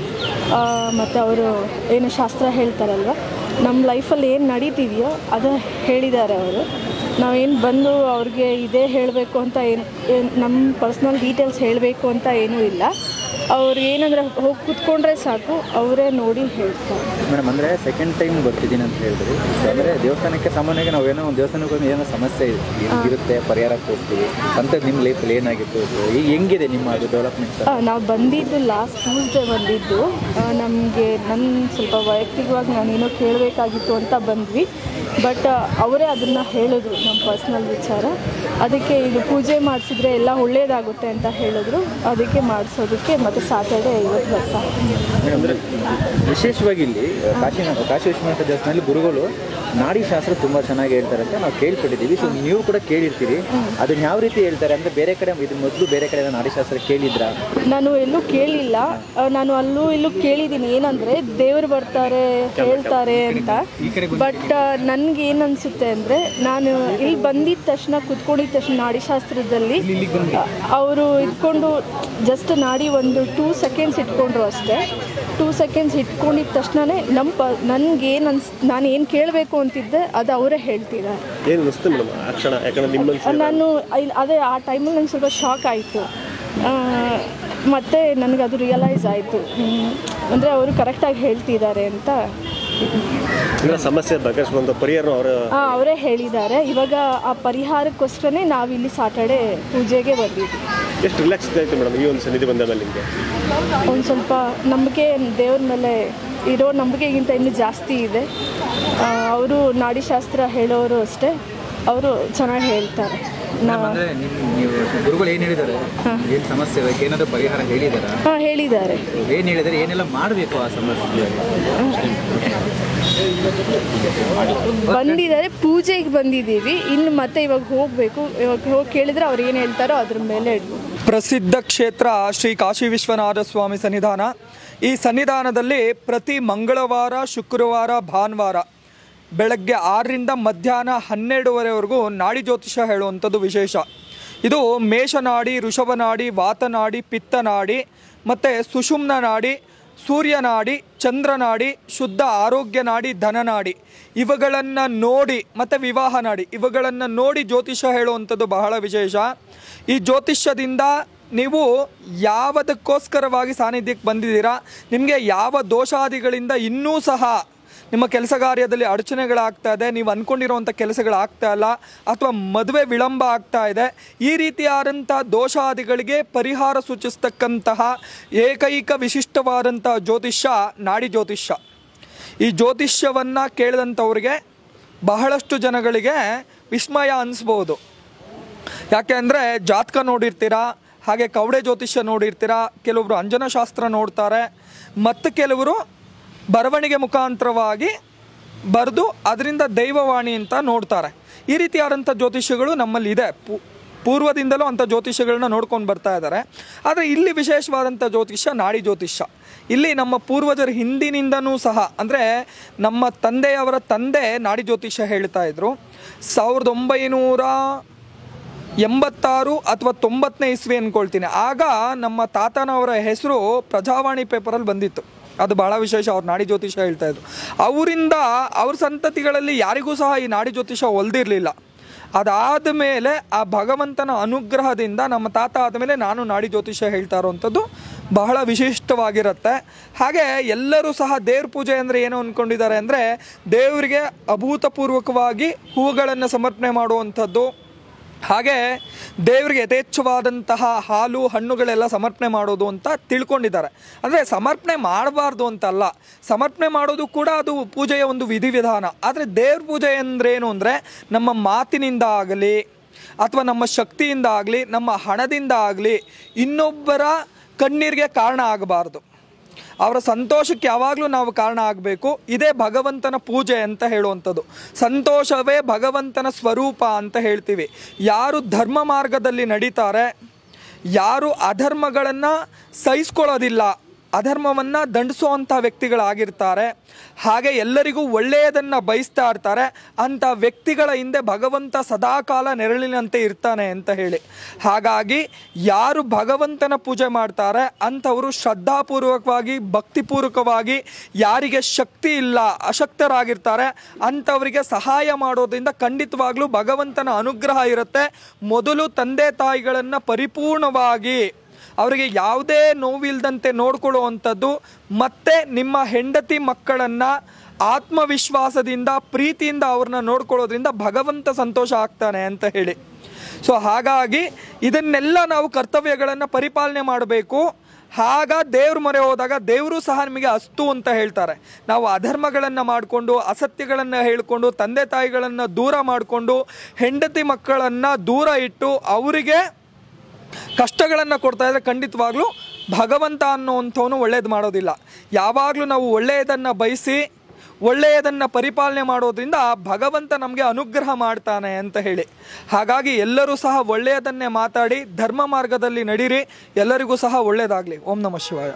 ಮತ್ತು ಅವರು ಏನು ಶಾಸ್ತ್ರ ಹೇಳ್ತಾರಲ್ವ, ನಮ್ಮ ಲೈಫಲ್ಲಿ ಏನು ನಡೀತಿದೆಯೋ ಅದು ಹೇಳಿದ್ದಾರೆ ಅವರು. ನಾವೇನು ಬಂದು ಅವ್ರಿಗೆ ಇದೇ ಹೇಳಬೇಕು ಅಂತ ಏನು ನಮ್ಮ ಪರ್ಸ್ನಲ್ ಡೀಟೇಲ್ಸ್ ಹೇಳಬೇಕು ಅಂತ ಏನೂ ಇಲ್ಲ. ಅವ್ರು ಏನಂದ್ರೆ ಹೋಗಿ ಕೂತ್ಕೊಂಡ್ರೆ ಸಾಕು ಅವರೇ ನೋಡಿ ಹೇಳ್ತಾರೆ. ಮೇಡಮ್ ಅಂದರೆ ಸೆಕೆಂಡ್ ಟೈಮ್ ಬರ್ತಿದ್ದೀನಿ ಅಂತ ಹೇಳಿದ್ರಿ. ಅಂದರೆ ದೇವಸ್ಥಾನಕ್ಕೆ ಸಾಮಾನ್ಯವಾಗಿ ನಾವೇನೋ ಒಂದು ದೇವಸ್ಥಾನಕ್ಕೆ ಹೋಗಿ ಏನೋ ಸಮಸ್ಯೆ ಇರುತ್ತೆ, ಪರಿಹಾರಕ್ಕೆ ಹೋಗ್ತೀವಿ ಅಂತ ನಿಮ್ಮ ಲೈಫಲ್ಲಿ ಏನಾಗಿತ್ತು, ಈಗ ಹೆಂಗಿದೆ ನಿಮ್ಮ ಅದು ಡೆವಲಪ್ಮೆಂಟ್? ನಾವು ಬಂದಿದ್ದು ಲಾಸ್ಟ್ ಟ್ಯೂಸ್ಡೇ ಬಂದಿದ್ದು. ನಮಗೆ ಸ್ವಲ್ಪ ವೈಯಕ್ತಿಕವಾಗಿ ನಾನೇನೋ ಕೇಳಬೇಕಾಗಿತ್ತು ಅಂತ ಬಂದ್ವಿ. ಬಟ್ ಅವರೇ ಅದನ್ನು ಹೇಳಿದ್ರು, ನಮ್ಮ ಪರ್ಸ್ನಲ್ ವಿಚಾರ. ಅದಕ್ಕೆ ಇದು ಪೂಜೆ ಮಾಡಿಸಿದ್ರೆ ಎಲ್ಲ ಒಳ್ಳೆಯದಾಗುತ್ತೆ ಅಂತ ಹೇಳಿದ್ರು. ಅದಕ್ಕೆ ಮಾಡಿಸೋದಕ್ಕೆ ಮತ್ತು ಸ್ಯಾಟರ್ಡೇ ಇವತ್ತು ಬರ್ತಾರೆ. ಅಂದರೆ ವಿಶೇಷವಾಗಿ ಇಲ್ಲಿ ಕಾಶಿ ವಿಶ್ವನಾಥ ದೇವಸ್ಥಾನದಲ್ಲಿ ಗುರುಗಳು ನಾಡಿ ಶಾಸ್ತ್ರ ತುಂಬ ಚೆನ್ನಾಗಿ ಹೇಳ್ತಾರೆ ಅಂತ ನಾವು ಕೇಳ್ಪಟ್ಟಿದ್ದೀವಿ. ಸೊ ನೀವು ಕೂಡ ಕೇಳಿರ್ತೀರಿ, ಅದನ್ನ ಯಾವ ರೀತಿ ಹೇಳ್ತಾರೆ ಅಂದರೆ ಬೇರೆ ಕಡೆ ಇದು ಮೊದಲು ಬೇರೆ ಕಡೆ ನಾಡಿ ಶಾಸ್ತ್ರ ಕೇಳಿದ್ರಾ? ನಾನು ಎಲ್ಲೂ ಕೇಳಿಲ್ಲ. ನಾನು ಅಲ್ಲೂ ಇಲ್ಲೂ ಕೇಳಿದ್ದೀನಿ, ಏನಂದರೆ ದೇವರು ಬರ್ತಾರೆ ಹೇಳ್ತಾರೆ ಅಂತ. ಬಟ್ ನನಗೆ ಏನು ಅನಿಸುತ್ತೆ ಅಂದರೆ, ನಾನು ಇಲ್ಲಿ ಬಂದಿದ್ದ ತಕ್ಷಣ ಕುತ್ಕೊಂಡಿದ್ದ ತಕ್ಷಣ ನಾಡಿಶಾಸ್ತ್ರದಲ್ಲಿ ಅವರು ಇಟ್ಕೊಂಡು ಜಸ್ಟ್ ನಾಡಿ ಒಂದು 2 ಸೆಕೆಂಡ್ಸ್ ಇಟ್ಕೊಂಡ್ರು ಅಷ್ಟೇ. 2 ಸೆಕೆಂಡ್ಸ್ ಇಟ್ಕೊಂಡಿದ್ದ ತಕ್ಷಣವೇ ನನಗೇನು ನಾನು ಏನು ಕೇಳಬೇಕು ಅಂತಿದ್ದೆ ಅದು ಅವರೇ ಹೇಳ್ತಿದ್ದಾರೆ. ನಾನು ಅದೇ ಆ ಟೈಮಲ್ಲಿ ನಂಗೆ ಸ್ವಲ್ಪ ಶಾಕ್ ಆಯಿತು. ಮತ್ತು ನನಗದು ರಿಯಲೈಸ್ ಆಯಿತು, ಅಂದರೆ ಅವರು ಕರೆಕ್ಟಾಗಿ ಹೇಳ್ತಿದ್ದಾರೆ ಅಂತ. ಸಮಸ್ಯೆ ಪರಿಹಾರ ಅವರೇ ಹೇಳಿದ್ದಾರೆ. ಇವಾಗ ಆ ಪರಿಹಾರಕ್ಕೋಸ್ಕರನೇ ನಾವಿಲ್ಲಿ ಸ್ಯಾಟರ್ಡೇ ಪೂಜೆಗೆ ಬಂದಿದ್ವಿ. ಎಷ್ಟು ರಿಲ್ಯಾಕ್ಸ್ ಆಯಿತು ಮೇಡಮ್ ಈ ಒಂದು ಸನ್ನಿಧಿ ಬಂದ ಮೇಲೆ ನಿಮಗೆ? ಒಂದು ಸ್ವಲ್ಪ ನಂಬಿಕೆ, ದೇವ್ರ ಮೇಲೆ ಇರೋ ನಂಬಿಕೆಗಿಂತ ಇನ್ನೂ ಜಾಸ್ತಿ ಇದೆ. ಅವರು ನಾಡಿಶಾಸ್ತ್ರ ಹೇಳೋರು ಅಷ್ಟೇ, ಅವರು ಚೆನ್ನಾಗಿ ಹೇಳ್ತಾರೆ. ನೀವು ಗುರುಗಳು ಏನು ಹೇಳಿದ್ದಾರೆ, ಏನು ಸಮಸ್ಯೆ ಬೇಕು, ಏನಾದರೂ ಪರಿಹಾರ ಹೇಳಿದ್ದಾರೆ? ಹೇಳಿದ್ದಾರೆ. ಏನು ಹೇಳಿದ್ದಾರೆ, ಏನೆಲ್ಲ ಮಾಡಬೇಕು ಆ ಸಮಸ್ಯೆ? ಬಂದಿದ್ದಾರೆ, ಪೂಜೆಗೆ ಬಂದಿದ್ದೀವಿ. ಇನ್ನು ಮತ್ತೆ ಇವಾಗ ಹೋಗಬೇಕು. ಇವಾಗ ಹೋಗಿ ಕೇಳಿದ್ರೆ ಅವ್ರು ಏನು ಹೇಳ್ತಾರೋ ಅದ್ರ ಮೇಲೆ ಪ್ರಸಿದ್ಧ ಕ್ಷೇತ್ರ ಶ್ರೀ ಕಾಶಿ ವಿಶ್ವನಾಥ ಸ್ವಾಮಿ ಸನ್ನಿಧಾನ. ಈ ಸನ್ನಿಧಾನದಲ್ಲಿ ಪ್ರತಿ ಮಂಗಳವಾರ, ಶುಕ್ರವಾರ, ಭಾನುವಾರ ಬೆಳಗ್ಗೆ 6ರಿಂದ ಮಧ್ಯಾಹ್ನ 12ವರೆವರೆಗೂ ನಾಡಿ ಜ್ಯೋತಿಷ್ಯ ಹೇಳುವಂಥದ್ದು ವಿಶೇಷ. ಇದು ಮೇಷನಾಡಿ, ಋಷಭನಾಡಿ, ವಾತನಾಡಿ, ಪಿತ್ತನಾಡಿ ಮತ್ತು ಸುಷುಮ್ನ ನಾಡಿ, ಸೂರ್ಯನಾಡಿ, ಚಂದ್ರನಾಡಿ, ಶುದ್ಧ ಆರೋಗ್ಯ ನಾಡಿ, ಧನನಾಡಿ ಇವುಗಳನ್ನು ನೋಡಿ, ಮತ್ತು ವಿವಾಹ ನಾಡಿ ಇವುಗಳನ್ನು ನೋಡಿ ಜ್ಯೋತಿಷ್ಯ ಹೇಳುವಂಥದ್ದು ಬಹಳ ವಿಶೇಷ. ಈ ಜ್ಯೋತಿಷ್ಯದಿಂದ ನೀವು ಯಾವುದಕ್ಕೋಸ್ಕರವಾಗಿ ಸಾನ್ನಿಧ್ಯಕ್ಕೆ ಬಂದಿದ್ದೀರಾ, ನಿಮಗೆ ಯಾವ ದೋಷಾದಿಗಳಿಂದ ಇನ್ನೂ ಸಹ ನಿಮ್ಮ ಕೆಲಸ ಕಾರ್ಯದಲ್ಲಿ ಅಡಚಣೆಗಳಾಗ್ತಾ ಇದೆ, ನೀವು ಅಂದ್ಕೊಂಡಿರುವಂಥ ಕೆಲಸಗಳಾಗ್ತಾ ಇಲ್ಲ, ಅಥವಾ ಮದುವೆ ವಿಳಂಬ ಆಗ್ತಾ ಇದೆ, ಈ ರೀತಿಯಾದಂಥ ದೋಷಾದಿಗಳಿಗೆ ಪರಿಹಾರ ಸೂಚಿಸ್ತಕ್ಕಂತಹ ಏಕೈಕ ವಿಶಿಷ್ಟವಾದಂಥ ಜ್ಯೋತಿಷ್ಯ ನಾಡಿ ಜ್ಯೋತಿಷ್ಯ. ಈ ಜ್ಯೋತಿಷ್ಯವನ್ನು ಕೇಳಿದಂಥವ್ರಿಗೆ ಬಹಳಷ್ಟು ಜನಗಳಿಗೆ ವಿಸ್ಮಯ ಅನಿಸ್ಬೋದು. ಯಾಕೆ ಅಂದರೆ ಜಾತಕ ನೋಡಿರ್ತೀರಾ, ಹಾಗೆ ಕವಡೆ ಜ್ಯೋತಿಷ್ಯ ನೋಡಿರ್ತೀರಾ, ಕೆಲವೊಬ್ಬರು ಅಂಜನಶಾಸ್ತ್ರ ನೋಡ್ತಾರೆ, ಮತ್ತು ಕೆಲವರು ಬರವಣಿಗೆ ಮುಖಾಂತರವಾಗಿ ಬರೆದು ಅದರಿಂದ ದೈವವಾಣಿ ಅಂತ ನೋಡ್ತಾರೆ. ಈ ರೀತಿಯಾದಂಥ ಜ್ಯೋತಿಷ್ಯಗಳು ನಮ್ಮಲ್ಲಿ ಇದೆ. ಪೂರ್ವದಿಂದಲೂ ಅಂಥ ಜ್ಯೋತಿಷ್ಯಗಳನ್ನ ನೋಡ್ಕೊಂಡು ಬರ್ತಾ ಇದ್ದಾರೆ. ಆದರೆ ಇಲ್ಲಿ ವಿಶೇಷವಾದಂಥ ಜ್ಯೋತಿಷ್ಯ ನಾಡಿ ಜ್ಯೋತಿಷ್ಯ. ಇಲ್ಲಿ ನಮ್ಮ ಪೂರ್ವಜರ ಹಿಂದಿನಿಂದನೂ ಸಹ, ಅಂದರೆ ನಮ್ಮ ತಂದೆಯವರ ತಂದೆ ನಾಡಿ ಜ್ಯೋತಿಷ್ಯ ಹೇಳ್ತಾ ಇದ್ರು. 1986 ಅಥವಾ 90ನೇ ಇಸ್ವಿ ಅಂದ್ಕೊಳ್ತೀನಿ. ಆಗ ನಮ್ಮ ತಾತನವರ ಹೆಸರು ಪ್ರಜಾವಾಣಿ ಪೇಪರಲ್ಲಿ ಬಂದಿತ್ತು. ಅದು ಭಾಳ ವಿಶೇಷ. ಅವ್ರು ನಾಡಿ ಜ್ಯೋತಿಷ್ಯ ಹೇಳ್ತಾ ಇದ್ರು. ಅವರಿಂದ ಅವ್ರ ಸಂತತಿಗಳಲ್ಲಿ ಯಾರಿಗೂ ಸಹ ಈ ನಾಡಿ ಜ್ಯೋತಿಷ್ಯ ಒಲ್ದಿರಲಿಲ್ಲ. ಅದಾದ ಮೇಲೆ ಆ ಭಗವಂತನ ಅನುಗ್ರಹದಿಂದ ನಮ್ಮ ತಾತ ಆದಮೇಲೆ ನಾನು ನಾಡಿ ಜ್ಯೋತಿಷ್ಯ ಹೇಳ್ತಾ ಇರೋವಂಥದ್ದು ಬಹಳ ವಿಶಿಷ್ಟವಾಗಿರುತ್ತೆ. ಹಾಗೆ ಎಲ್ಲರೂ ಸಹ ದೇವ್ರ ಪೂಜೆ ಅಂದರೆ ಏನು ಅಂದ್ಕೊಂಡಿದ್ದಾರೆ ಅಂದರೆ, ದೇವರಿಗೆ ಅಭೂತಪೂರ್ವಕವಾಗಿ ಹೂವುಗಳನ್ನು ಸಮರ್ಪಣೆ ಮಾಡುವಂಥದ್ದು, ಹಾಗೆ ದೇವರಿಗೆ ಯಥೇಚ್ಛವಾದಂತಹ ಹಾಲು ಹಣ್ಣುಗಳೆಲ್ಲ ಸಮರ್ಪಣೆ ಮಾಡೋದು ಅಂತ ತಿಳ್ಕೊಂಡಿದ್ದಾರೆ. ಅಂದರೆ ಸಮರ್ಪಣೆ ಮಾಡಬಾರ್ದು ಅಂತಲ್ಲ, ಸಮರ್ಪಣೆ ಮಾಡೋದು ಕೂಡ ಅದು ಪೂಜೆಯ ಒಂದು ವಿಧಿವಿಧಾನ. ಆದರೆ ದೇವ್ರ ಪೂಜೆ ಅಂದ್ರೇನು ಅಂದರೆ, ನಮ್ಮ ಮಾತಿನಿಂದ ಆಗಲಿ, ಅಥವಾ ನಮ್ಮ ಶಕ್ತಿಯಿಂದ ಆಗಲಿ, ನಮ್ಮ ಹಣದಿಂದ ಆಗಲಿ ಇನ್ನೊಬ್ಬರ ಕಣ್ಣೀರಿಗೆ ಕಾರಣ ಆಗಬಾರ್ದು. ಅವರ ಸಂತೋಷಕ್ಕೆ ಯಾವಾಗಲೂ ನಾವು ಕಾರಣ ಆಗಬೇಕು. ಇದೇ ಭಗವಂತನ ಪೂಜೆ ಅಂತ ಹೇಳುವಂಥದ್ದು. ಸಂತೋಷವೇ ಭಗವಂತನ ಸ್ವರೂಪ ಅಂತ ಹೇಳ್ತೀವಿ. ಯಾರು ಧರ್ಮ ಮಾರ್ಗದಲ್ಲಿ ನಡೀತಾರೆ, ಯಾರು ಅಧರ್ಮಗಳನ್ನು ಸಹಿಸ್ಕೊಳ್ಳೋದಿಲ್ಲ, ಅಧರ್ಮವನ್ನು ದಂಡಿಸುವಂಥ ವ್ಯಕ್ತಿಗಳಾಗಿರ್ತಾರೆ, ಹಾಗೆ ಎಲ್ಲರಿಗೂ ಒಳ್ಳೆಯದನ್ನು ಬಯಸ್ತಾ ಇರ್ತಾರೆ, ಅಂಥ ವ್ಯಕ್ತಿಗಳ ಹಿಂದೆ ಭಗವಂತ ಸದಾಕಾಲ ನೆರಳಿನಂತೆ ಇರ್ತಾನೆ ಅಂತ ಹೇಳಿ. ಹಾಗಾಗಿ ಯಾರು ಭಗವಂತನ ಪೂಜೆ ಮಾಡ್ತಾರೆ ಅಂಥವರು ಶ್ರದ್ಧಾಪೂರ್ವಕವಾಗಿ, ಭಕ್ತಿಪೂರ್ವಕವಾಗಿ, ಯಾರಿಗೆ ಶಕ್ತಿ ಇಲ್ಲ, ಅಶಕ್ತರಾಗಿರ್ತಾರೆ ಅಂಥವರಿಗೆ ಸಹಾಯ ಮಾಡೋದ್ರಿಂದ ಖಂಡಿತವಾಗ್ಲೂ ಭಗವಂತನ ಅನುಗ್ರಹ ಇರುತ್ತೆ. ಮೊದಲು ತಂದೆ ತಾಯಿಗಳನ್ನು ಪರಿಪೂರ್ಣವಾಗಿ ಅವರಿಗೆ ಯಾವುದೇ ನೋವಿಲ್ದಂತೆ ನೋಡ್ಕೊಳ್ಳುವಂಥದ್ದು, ಮತ್ತು ನಿಮ್ಮ ಹೆಂಡತಿ ಮಕ್ಕಳನ್ನು ಆತ್ಮವಿಶ್ವಾಸದಿಂದ ಪ್ರೀತಿಯಿಂದ ಅವ್ರನ್ನ ನೋಡ್ಕೊಳ್ಳೋದ್ರಿಂದ ಭಗವಂತ ಸಂತೋಷ ಆಗ್ತಾನೆ ಅಂತ ಹೇಳಿ. ಸೊ ಹಾಗಾಗಿ ಇದನ್ನೆಲ್ಲ ನಾವು ಕರ್ತವ್ಯಗಳನ್ನು ಪರಿಪಾಲನೆ ಮಾಡಬೇಕು. ಆಗ ದೇವ್ರ ಮೊರೆ ಹೋದಾಗ ದೇವರು ಸಹ ನಿಮಗೆ ಅಸ್ತು ಅಂತ ಹೇಳ್ತಾರೆ. ನಾವು ಅಧರ್ಮಗಳನ್ನು ಮಾಡಿಕೊಂಡು, ಅಸತ್ಯಗಳನ್ನು ಹೇಳಿಕೊಂಡು, ತಂದೆ ತಾಯಿಗಳನ್ನು ದೂರ ಮಾಡಿಕೊಂಡು, ಹೆಂಡತಿ ಮಕ್ಕಳನ್ನು ದೂರ ಇಟ್ಟು ಅವರಿಗೆ ಕಷ್ಟಗಳನ್ನು ಕೊಡ್ತಾ ಇದ್ರೆ ಖಂಡಿತವಾಗ್ಲೂ ಭಗವಂತ ಅನ್ನೋವಂಥವನು ಒಳ್ಳೇದು ಮಾಡೋದಿಲ್ಲ. ಯಾವಾಗಲೂ ನಾವು ಒಳ್ಳೆಯದನ್ನು ಬಯಸಿ ಒಳ್ಳೆಯದನ್ನು ಪರಿಪಾಲನೆ ಮಾಡೋದ್ರಿಂದ ಭಗವಂತ ನಮಗೆ ಅನುಗ್ರಹ ಮಾಡ್ತಾನೆ ಅಂತ ಹೇಳಿ. ಹಾಗಾಗಿ ಎಲ್ಲರೂ ಸಹ ಒಳ್ಳೆಯದನ್ನೇ ಮಾತಾಡಿ ಧರ್ಮ ಮಾರ್ಗದಲ್ಲಿ ನಡೀರಿ. ಎಲ್ಲರಿಗೂ ಸಹ ಒಳ್ಳೆಯದಾಗಲಿ. ಓಂ ನಮಃ ಶಿವಾಯ.